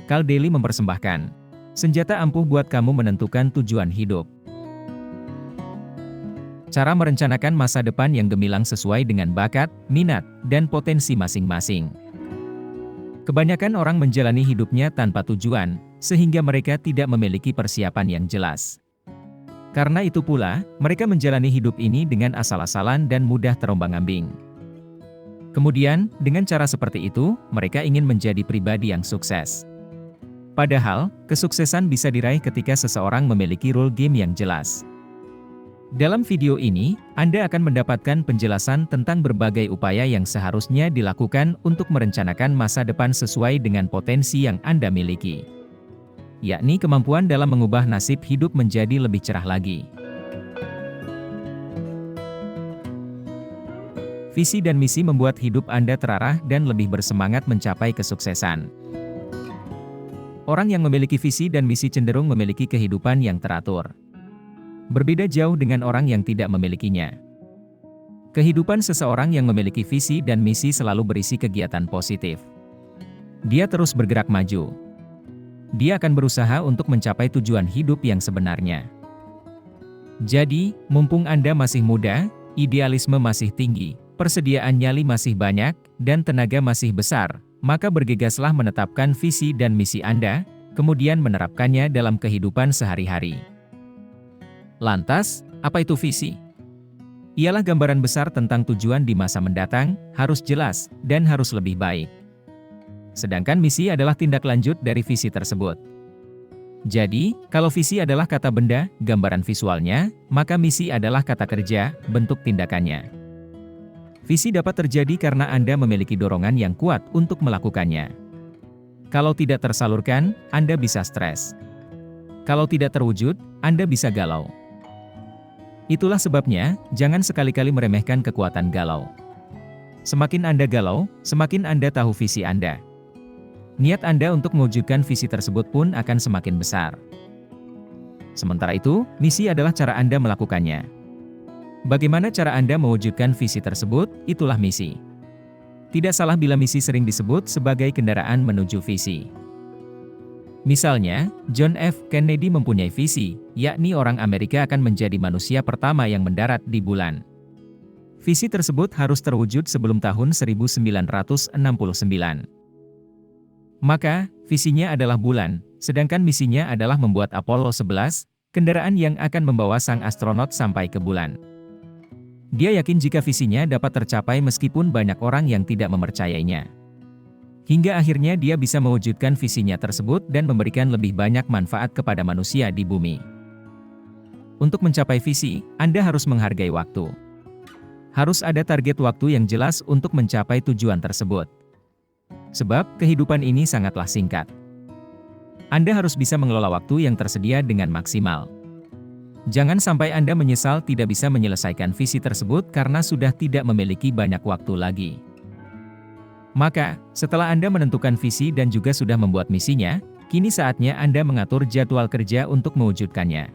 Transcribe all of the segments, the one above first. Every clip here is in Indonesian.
Cal Daily mempersembahkan senjata ampuh buat kamu menentukan tujuan hidup. Cara merencanakan masa depan yang gemilang sesuai dengan bakat, minat, dan potensi masing-masing. Kebanyakan orang menjalani hidupnya tanpa tujuan, sehingga mereka tidak memiliki persiapan yang jelas. Karena itu pula, mereka menjalani hidup ini dengan asal-asalan dan mudah terombang-ambing. Kemudian, dengan cara seperti itu, mereka ingin menjadi pribadi yang sukses. Padahal, kesuksesan bisa diraih ketika seseorang memiliki rule game yang jelas. Dalam video ini, Anda akan mendapatkan penjelasan tentang berbagai upaya yang seharusnya dilakukan untuk merencanakan masa depan sesuai dengan potensi yang Anda miliki. Yakni kemampuan dalam mengubah nasib hidup menjadi lebih cerah lagi. Visi dan misi membuat hidup Anda terarah dan lebih bersemangat mencapai kesuksesan. Orang yang memiliki visi dan misi cenderung memiliki kehidupan yang teratur. Berbeda jauh dengan orang yang tidak memilikinya. Kehidupan seseorang yang memiliki visi dan misi selalu berisi kegiatan positif. Dia terus bergerak maju. Dia akan berusaha untuk mencapai tujuan hidup yang sebenarnya. Jadi, mumpung Anda masih muda, idealisme masih tinggi, persediaan nyali masih banyak, dan tenaga masih besar, maka bergegaslah menetapkan visi dan misi Anda, kemudian menerapkannya dalam kehidupan sehari-hari. Lantas, apa itu visi? Ialah gambaran besar tentang tujuan di masa mendatang, harus jelas, dan harus lebih baik. Sedangkan misi adalah tindak lanjut dari visi tersebut. Jadi, kalau visi adalah kata benda, gambaran visualnya, maka misi adalah kata kerja, bentuk tindakannya. Visi dapat terjadi karena Anda memiliki dorongan yang kuat untuk melakukannya. Kalau tidak tersalurkan, Anda bisa stres. Kalau tidak terwujud, Anda bisa galau. Itulah sebabnya, jangan sekali-kali meremehkan kekuatan galau. Semakin Anda galau, semakin Anda tahu visi Anda. Niat Anda untuk mewujudkan visi tersebut pun akan semakin besar. Sementara itu, misi adalah cara Anda melakukannya. Bagaimana cara Anda mewujudkan visi tersebut, itulah misi. Tidak salah bila misi sering disebut sebagai kendaraan menuju visi. Misalnya, John F. Kennedy mempunyai visi, yakni orang Amerika akan menjadi manusia pertama yang mendarat di bulan. Visi tersebut harus terwujud sebelum tahun 1969. Maka, visinya adalah bulan, sedangkan misinya adalah membuat Apollo 11, kendaraan yang akan membawa sang astronot sampai ke bulan. Dia yakin jika visinya dapat tercapai meskipun banyak orang yang tidak mempercayainya. Hingga akhirnya dia bisa mewujudkan visinya tersebut dan memberikan lebih banyak manfaat kepada manusia di bumi. Untuk mencapai visi, Anda harus menghargai waktu. Harus ada target waktu yang jelas untuk mencapai tujuan tersebut. Sebab, kehidupan ini sangatlah singkat. Anda harus bisa mengelola waktu yang tersedia dengan maksimal. Jangan sampai Anda menyesal tidak bisa menyelesaikan visi tersebut karena sudah tidak memiliki banyak waktu lagi. Maka, setelah Anda menentukan visi dan juga sudah membuat misinya, kini saatnya Anda mengatur jadwal kerja untuk mewujudkannya.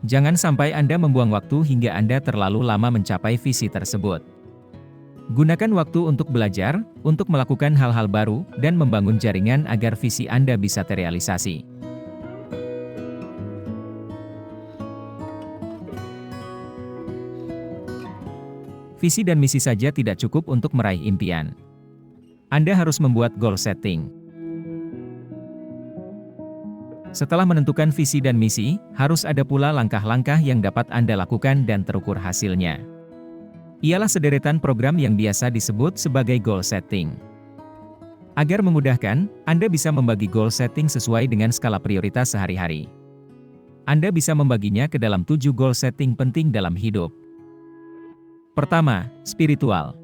Jangan sampai Anda membuang waktu hingga Anda terlalu lama mencapai visi tersebut. Gunakan waktu untuk belajar, untuk melakukan hal-hal baru, dan membangun jaringan agar visi Anda bisa terrealisasi. Visi dan misi saja tidak cukup untuk meraih impian. Anda harus membuat goal setting. Setelah menentukan visi dan misi, harus ada pula langkah-langkah yang dapat Anda lakukan dan terukur hasilnya. Ialah sederetan program yang biasa disebut sebagai goal setting. Agar memudahkan, Anda bisa membagi goal setting sesuai dengan skala prioritas sehari-hari. Anda bisa membaginya ke dalam 7 goal setting penting dalam hidup. Pertama, spiritual.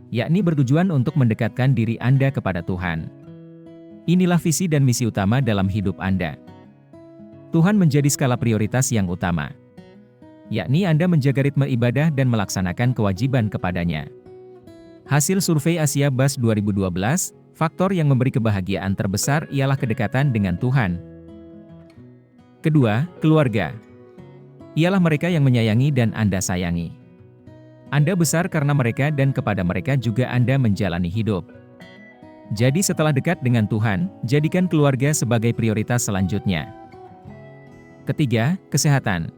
Yakni bertujuan untuk mendekatkan diri Anda kepada Tuhan. Inilah visi dan misi utama dalam hidup Anda. Tuhan menjadi skala prioritas yang utama. Yakni Anda menjaga ritme ibadah dan melaksanakan kewajiban kepadanya. Hasil survei Asia Buzz 2012, faktor yang memberi kebahagiaan terbesar ialah kedekatan dengan Tuhan. Kedua, keluarga. Ialah mereka yang menyayangi dan Anda sayangi. Anda besar karena mereka dan kepada mereka juga Anda menjalani hidup. Jadi setelah dekat dengan Tuhan, jadikan keluarga sebagai prioritas selanjutnya. Ketiga, kesehatan.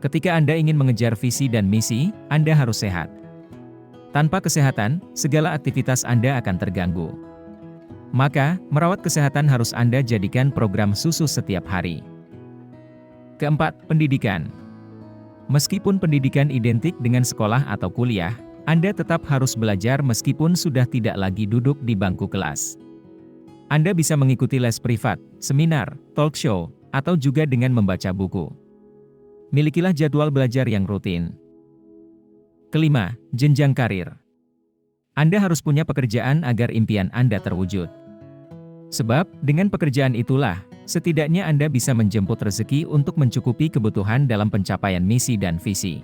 Ketika Anda ingin mengejar visi dan misi, Anda harus sehat. Tanpa kesehatan, segala aktivitas Anda akan terganggu. Maka, merawat kesehatan harus Anda jadikan program khusus setiap hari. Keempat, pendidikan. Meskipun pendidikan identik dengan sekolah atau kuliah, Anda tetap harus belajar meskipun sudah tidak lagi duduk di bangku kelas. Anda bisa mengikuti les privat, seminar, talk show, atau juga dengan membaca buku. Milikilah jadwal belajar yang rutin. Kelima, jenjang karir. Anda harus punya pekerjaan agar impian Anda terwujud. Sebab, dengan pekerjaan itulah, setidaknya Anda bisa menjemput rezeki untuk mencukupi kebutuhan dalam pencapaian misi dan visi.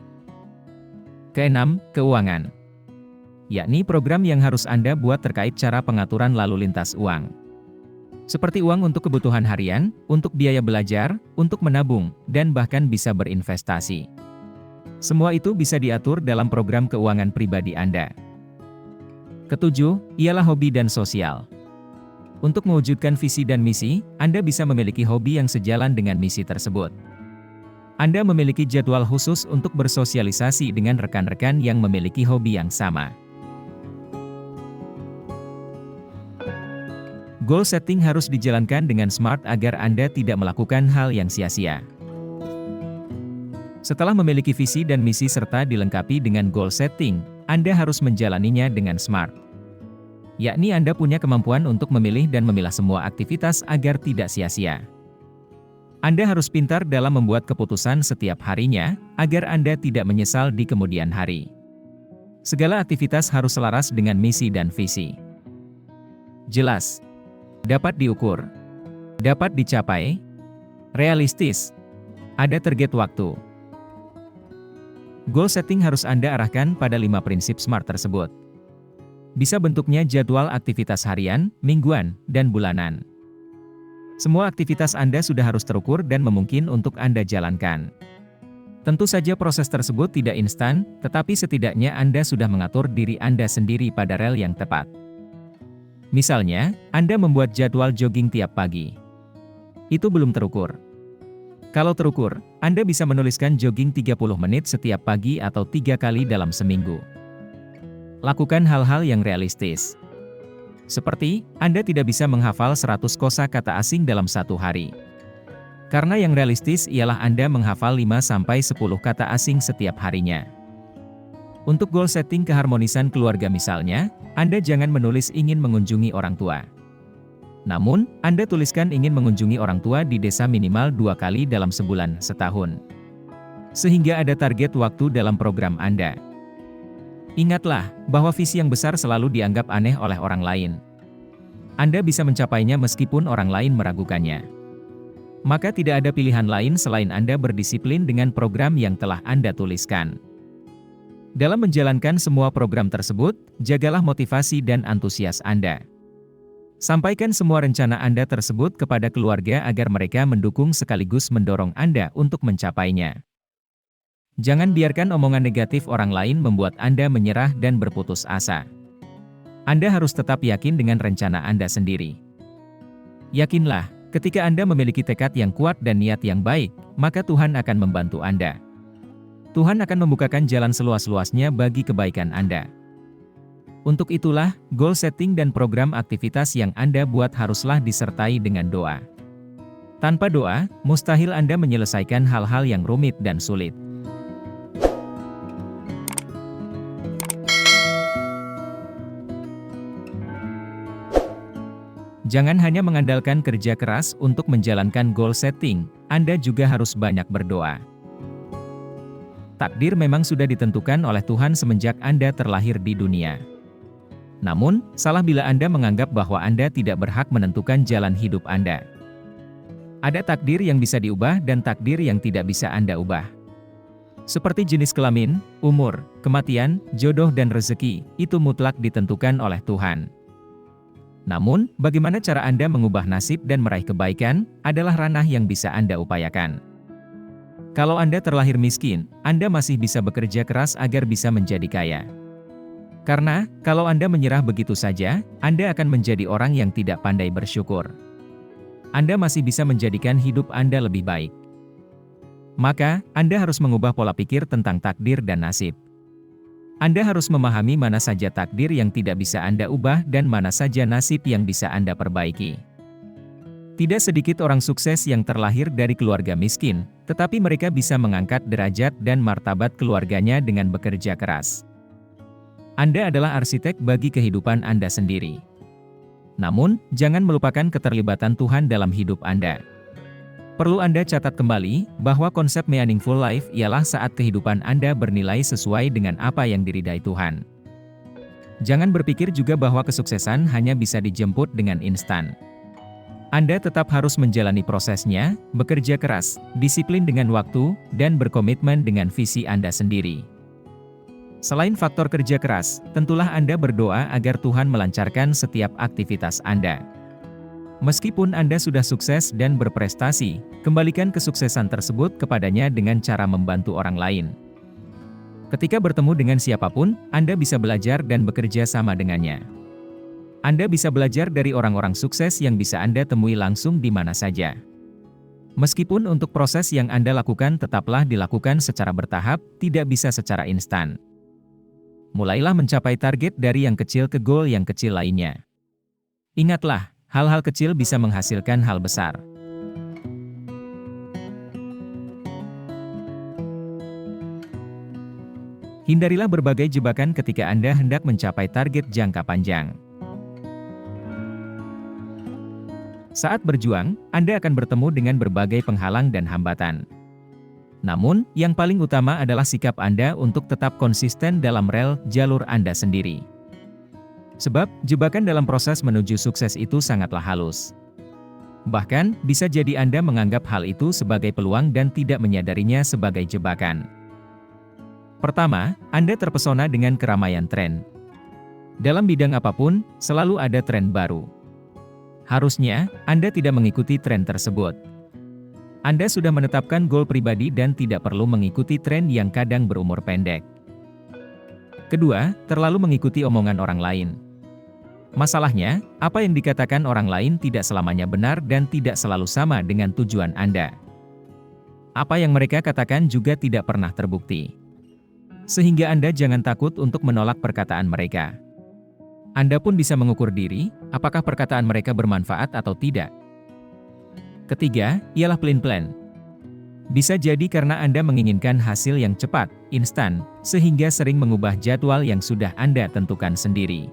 Keenam, keuangan. Yakni program yang harus Anda buat terkait cara pengaturan lalu lintas uang. Seperti uang untuk kebutuhan harian, untuk biaya belajar, untuk menabung, dan bahkan bisa berinvestasi. Semua itu bisa diatur dalam program keuangan pribadi Anda. Ketujuh, ialah hobi dan sosial. Untuk mewujudkan visi dan misi, Anda bisa memiliki hobi yang sejalan dengan misi tersebut. Anda memiliki jadwal khusus untuk bersosialisasi dengan rekan-rekan yang memiliki hobi yang sama. Goal setting harus dijalankan dengan smart agar Anda tidak melakukan hal yang sia-sia. Setelah memiliki visi dan misi serta dilengkapi dengan goal setting, Anda harus menjalaninya dengan smart. Yakni Anda punya kemampuan untuk memilih dan memilah semua aktivitas agar tidak sia-sia. Anda harus pintar dalam membuat keputusan setiap harinya, agar Anda tidak menyesal di kemudian hari. Segala aktivitas harus selaras dengan misi dan visi. Jelas, dapat diukur, dapat dicapai, realistis, ada target waktu. Goal setting harus Anda arahkan pada 5 prinsip SMART tersebut. Bisa bentuknya jadwal aktivitas harian, mingguan, dan bulanan. Semua aktivitas Anda sudah harus terukur dan memungkinkan untuk Anda jalankan. Tentu saja proses tersebut tidak instan, tetapi setidaknya Anda sudah mengatur diri Anda sendiri pada rel yang tepat. Misalnya, Anda membuat jadwal jogging tiap pagi. Itu belum terukur. Kalau terukur, Anda bisa menuliskan jogging 30 menit setiap pagi atau 3 kali dalam seminggu. Lakukan hal-hal yang realistis. Seperti, Anda tidak bisa menghafal 100 kosakata asing dalam satu hari. Karena yang realistis ialah Anda menghafal 5-10 kata asing setiap harinya. Untuk goal setting keharmonisan keluarga misalnya, Anda jangan menulis ingin mengunjungi orang tua. Namun, Anda tuliskan ingin mengunjungi orang tua di desa minimal 2 kali dalam sebulan setahun. Sehingga ada target waktu dalam program Anda. Ingatlah, bahwa visi yang besar selalu dianggap aneh oleh orang lain. Anda bisa mencapainya meskipun orang lain meragukannya. Maka tidak ada pilihan lain selain Anda berdisiplin dengan program yang telah Anda tuliskan. Dalam menjalankan semua program tersebut, jagalah motivasi dan antusias Anda. Sampaikan semua rencana Anda tersebut kepada keluarga agar mereka mendukung sekaligus mendorong Anda untuk mencapainya. Jangan biarkan omongan negatif orang lain membuat Anda menyerah dan berputus asa. Anda harus tetap yakin dengan rencana Anda sendiri. Yakinlah, ketika Anda memiliki tekad yang kuat dan niat yang baik, maka Tuhan akan membantu Anda. Tuhan akan membukakan jalan seluas-luasnya bagi kebaikan Anda. Untuk itulah, goal setting dan program aktivitas yang Anda buat haruslah disertai dengan doa. Tanpa doa, mustahil Anda menyelesaikan hal-hal yang rumit dan sulit. Jangan hanya mengandalkan kerja keras untuk menjalankan goal setting, Anda juga harus banyak berdoa. Takdir memang sudah ditentukan oleh Tuhan semenjak Anda terlahir di dunia. Namun, salah bila Anda menganggap bahwa Anda tidak berhak menentukan jalan hidup Anda. Ada takdir yang bisa diubah dan takdir yang tidak bisa Anda ubah. Seperti jenis kelamin, umur, kematian, jodoh dan rezeki, itu mutlak ditentukan oleh Tuhan. Namun, bagaimana cara Anda mengubah nasib dan meraih kebaikan, adalah ranah yang bisa Anda upayakan. Kalau Anda terlahir miskin, Anda masih bisa bekerja keras agar bisa menjadi kaya. Karena, kalau Anda menyerah begitu saja, Anda akan menjadi orang yang tidak pandai bersyukur. Anda masih bisa menjadikan hidup Anda lebih baik. Maka, Anda harus mengubah pola pikir tentang takdir dan nasib. Anda harus memahami mana saja takdir yang tidak bisa Anda ubah dan mana saja nasib yang bisa Anda perbaiki. Tidak sedikit orang sukses yang terlahir dari keluarga miskin, tetapi mereka bisa mengangkat derajat dan martabat keluarganya dengan bekerja keras. Anda adalah arsitek bagi kehidupan Anda sendiri. Namun, jangan melupakan keterlibatan Tuhan dalam hidup Anda. Perlu Anda catat kembali, bahwa konsep meaningful life ialah saat kehidupan Anda bernilai sesuai dengan apa yang diridai Tuhan. Jangan berpikir juga bahwa kesuksesan hanya bisa dijemput dengan instan. Anda tetap harus menjalani prosesnya, bekerja keras, disiplin dengan waktu, dan berkomitmen dengan visi Anda sendiri. Selain faktor kerja keras, tentulah Anda berdoa agar Tuhan melancarkan setiap aktivitas Anda. Meskipun Anda sudah sukses dan berprestasi, kembalikan kesuksesan tersebut kepadanya dengan cara membantu orang lain. Ketika bertemu dengan siapapun, Anda bisa belajar dan bekerja sama dengannya. Anda bisa belajar dari orang-orang sukses yang bisa Anda temui langsung di mana saja. Meskipun untuk proses yang Anda lakukan tetaplah dilakukan secara bertahap, tidak bisa secara instan. Mulailah mencapai target dari yang kecil ke goal yang kecil lainnya. Ingatlah, hal-hal kecil bisa menghasilkan hal besar. Hindarilah berbagai jebakan ketika Anda hendak mencapai target jangka panjang. Saat berjuang, Anda akan bertemu dengan berbagai penghalang dan hambatan. Namun, yang paling utama adalah sikap Anda untuk tetap konsisten dalam rel jalur Anda sendiri. Sebab, jebakan dalam proses menuju sukses itu sangatlah halus. Bahkan, bisa jadi Anda menganggap hal itu sebagai peluang dan tidak menyadarinya sebagai jebakan. Pertama, Anda terpesona dengan keramaian tren. Dalam bidang apapun, selalu ada tren baru. Harusnya, Anda tidak mengikuti tren tersebut. Anda sudah menetapkan goal pribadi dan tidak perlu mengikuti tren yang kadang berumur pendek. Kedua, terlalu mengikuti omongan orang lain. Masalahnya, apa yang dikatakan orang lain tidak selamanya benar dan tidak selalu sama dengan tujuan Anda. Apa yang mereka katakan juga tidak pernah terbukti. Sehingga Anda jangan takut untuk menolak perkataan mereka. Anda pun bisa mengukur diri, apakah perkataan mereka bermanfaat atau tidak. Ketiga, ialah plan. Bisa jadi karena Anda menginginkan hasil yang cepat, instan, sehingga sering mengubah jadwal yang sudah Anda tentukan sendiri.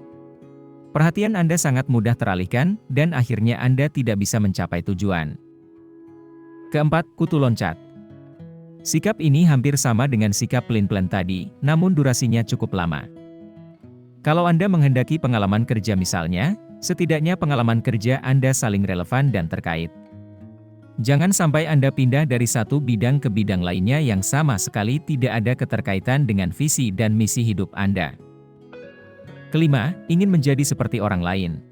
Perhatian Anda sangat mudah teralihkan, dan akhirnya Anda tidak bisa mencapai tujuan. Keempat, kutu loncat. Sikap ini hampir sama dengan sikap plan tadi, namun durasinya cukup lama. Kalau Anda menghendaki pengalaman kerja misalnya, setidaknya pengalaman kerja Anda saling relevan dan terkait. Jangan sampai Anda pindah dari satu bidang ke bidang lainnya yang sama sekali tidak ada keterkaitan dengan visi dan misi hidup Anda. Kelima, ingin menjadi seperti orang lain.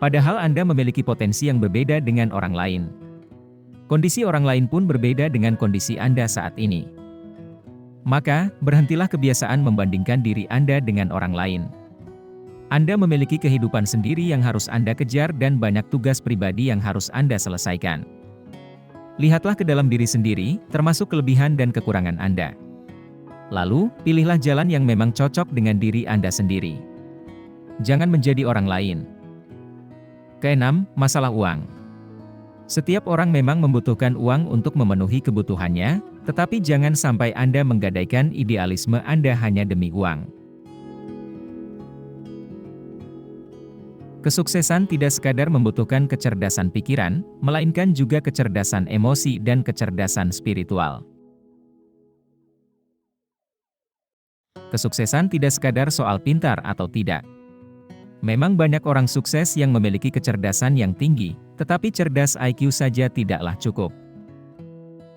Padahal Anda memiliki potensi yang berbeda dengan orang lain. Kondisi orang lain pun berbeda dengan kondisi Anda saat ini. Maka, berhentilah kebiasaan membandingkan diri Anda dengan orang lain. Anda memiliki kehidupan sendiri yang harus Anda kejar dan banyak tugas pribadi yang harus Anda selesaikan. Lihatlah ke dalam diri sendiri, termasuk kelebihan dan kekurangan Anda. Lalu, pilihlah jalan yang memang cocok dengan diri Anda sendiri. Jangan menjadi orang lain. Keenam, masalah uang. Setiap orang memang membutuhkan uang untuk memenuhi kebutuhannya, tetapi jangan sampai Anda menggadaikan idealisme Anda hanya demi uang. Kesuksesan tidak sekadar membutuhkan kecerdasan pikiran, melainkan juga kecerdasan emosi dan kecerdasan spiritual. Kesuksesan tidak sekadar soal pintar atau tidak. Memang banyak orang sukses yang memiliki kecerdasan yang tinggi, tetapi cerdas IQ saja tidaklah cukup.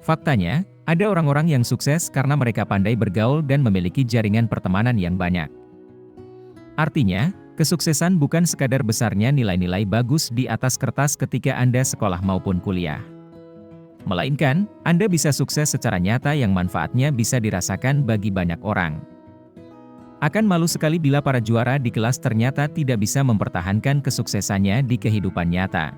Faktanya, ada orang-orang yang sukses karena mereka pandai bergaul dan memiliki jaringan pertemanan yang banyak. Artinya, kesuksesan bukan sekadar besarnya nilai-nilai bagus di atas kertas ketika Anda sekolah maupun kuliah. Melainkan, Anda bisa sukses secara nyata yang manfaatnya bisa dirasakan bagi banyak orang. Akan malu sekali bila para juara di kelas ternyata tidak bisa mempertahankan kesuksesannya di kehidupan nyata.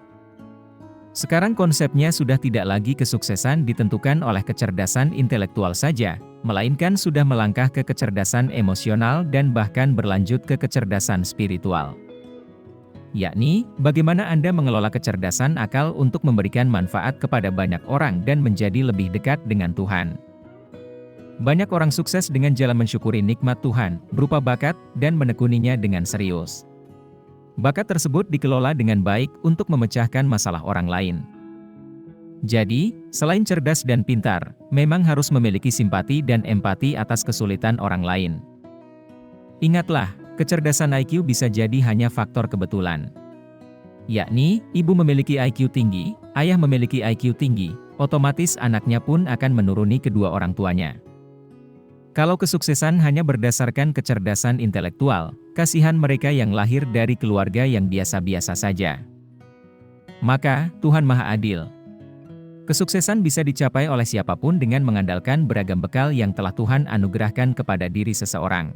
Sekarang konsepnya sudah tidak lagi kesuksesan ditentukan oleh kecerdasan intelektual saja, melainkan sudah melangkah ke kecerdasan emosional dan bahkan berlanjut ke kecerdasan spiritual. Yakni, bagaimana Anda mengelola kecerdasan akal untuk memberikan manfaat kepada banyak orang dan menjadi lebih dekat dengan Tuhan. Banyak orang sukses dengan jalan mensyukuri nikmat Tuhan, berupa bakat, dan menekuninya dengan serius. Bakat tersebut dikelola dengan baik untuk memecahkan masalah orang lain. Jadi, selain cerdas dan pintar, memang harus memiliki simpati dan empati atas kesulitan orang lain. Ingatlah, kecerdasan IQ bisa jadi hanya faktor kebetulan. Yakni, ibu memiliki IQ tinggi, ayah memiliki IQ tinggi, otomatis anaknya pun akan menuruni kedua orang tuanya. Kalau kesuksesan hanya berdasarkan kecerdasan intelektual, kasihan mereka yang lahir dari keluarga yang biasa-biasa saja. Maka, Tuhan Maha Adil. Kesuksesan bisa dicapai oleh siapapun dengan mengandalkan beragam bekal yang telah Tuhan anugerahkan kepada diri seseorang.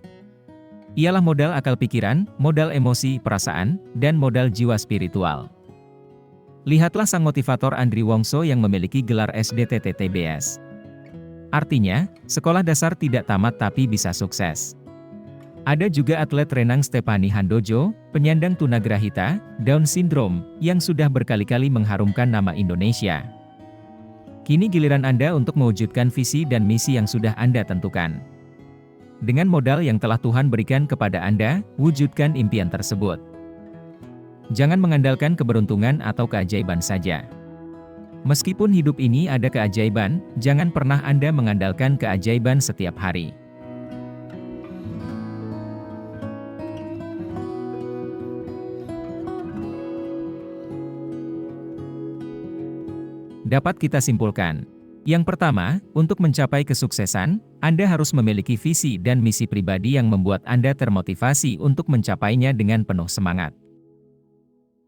Ialah modal akal pikiran, modal emosi, perasaan, dan modal jiwa spiritual. Lihatlah sang motivator Andri Wongso yang memiliki gelar SDTTTBS. Artinya, sekolah dasar tidak tamat tapi bisa sukses. Ada juga atlet renang Stephanie Handojo, penyandang tunagrahita, Down Syndrome, yang sudah berkali-kali mengharumkan nama Indonesia. Kini giliran Anda untuk mewujudkan visi dan misi yang sudah Anda tentukan. Dengan modal yang telah Tuhan berikan kepada Anda, wujudkan impian tersebut. Jangan mengandalkan keberuntungan atau keajaiban saja. Meskipun hidup ini ada keajaiban, jangan pernah Anda mengandalkan keajaiban setiap hari. Dapat kita simpulkan. Yang pertama, untuk mencapai kesuksesan, Anda harus memiliki visi dan misi pribadi yang membuat Anda termotivasi untuk mencapainya dengan penuh semangat.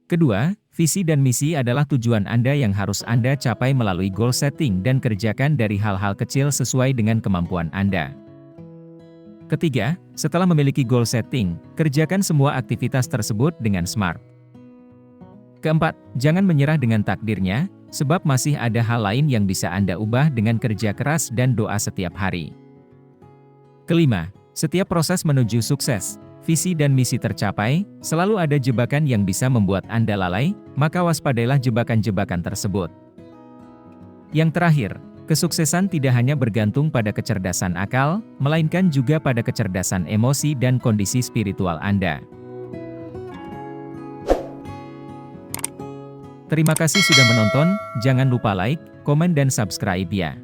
Kedua, visi dan misi adalah tujuan Anda yang harus Anda capai melalui goal setting dan kerjakan dari hal-hal kecil sesuai dengan kemampuan Anda. Ketiga, setelah memiliki goal setting, kerjakan semua aktivitas tersebut dengan smart. Keempat, jangan menyerah dengan takdirnya, sebab masih ada hal lain yang bisa Anda ubah dengan kerja keras dan doa setiap hari. Kelima, setiap proses menuju sukses, visi dan misi tercapai, selalu ada jebakan yang bisa membuat Anda lalai, maka waspadailah jebakan-jebakan tersebut. Yang terakhir, kesuksesan tidak hanya bergantung pada kecerdasan akal, melainkan juga pada kecerdasan emosi dan kondisi spiritual Anda. Terima kasih sudah menonton, jangan lupa like, komen dan subscribe ya.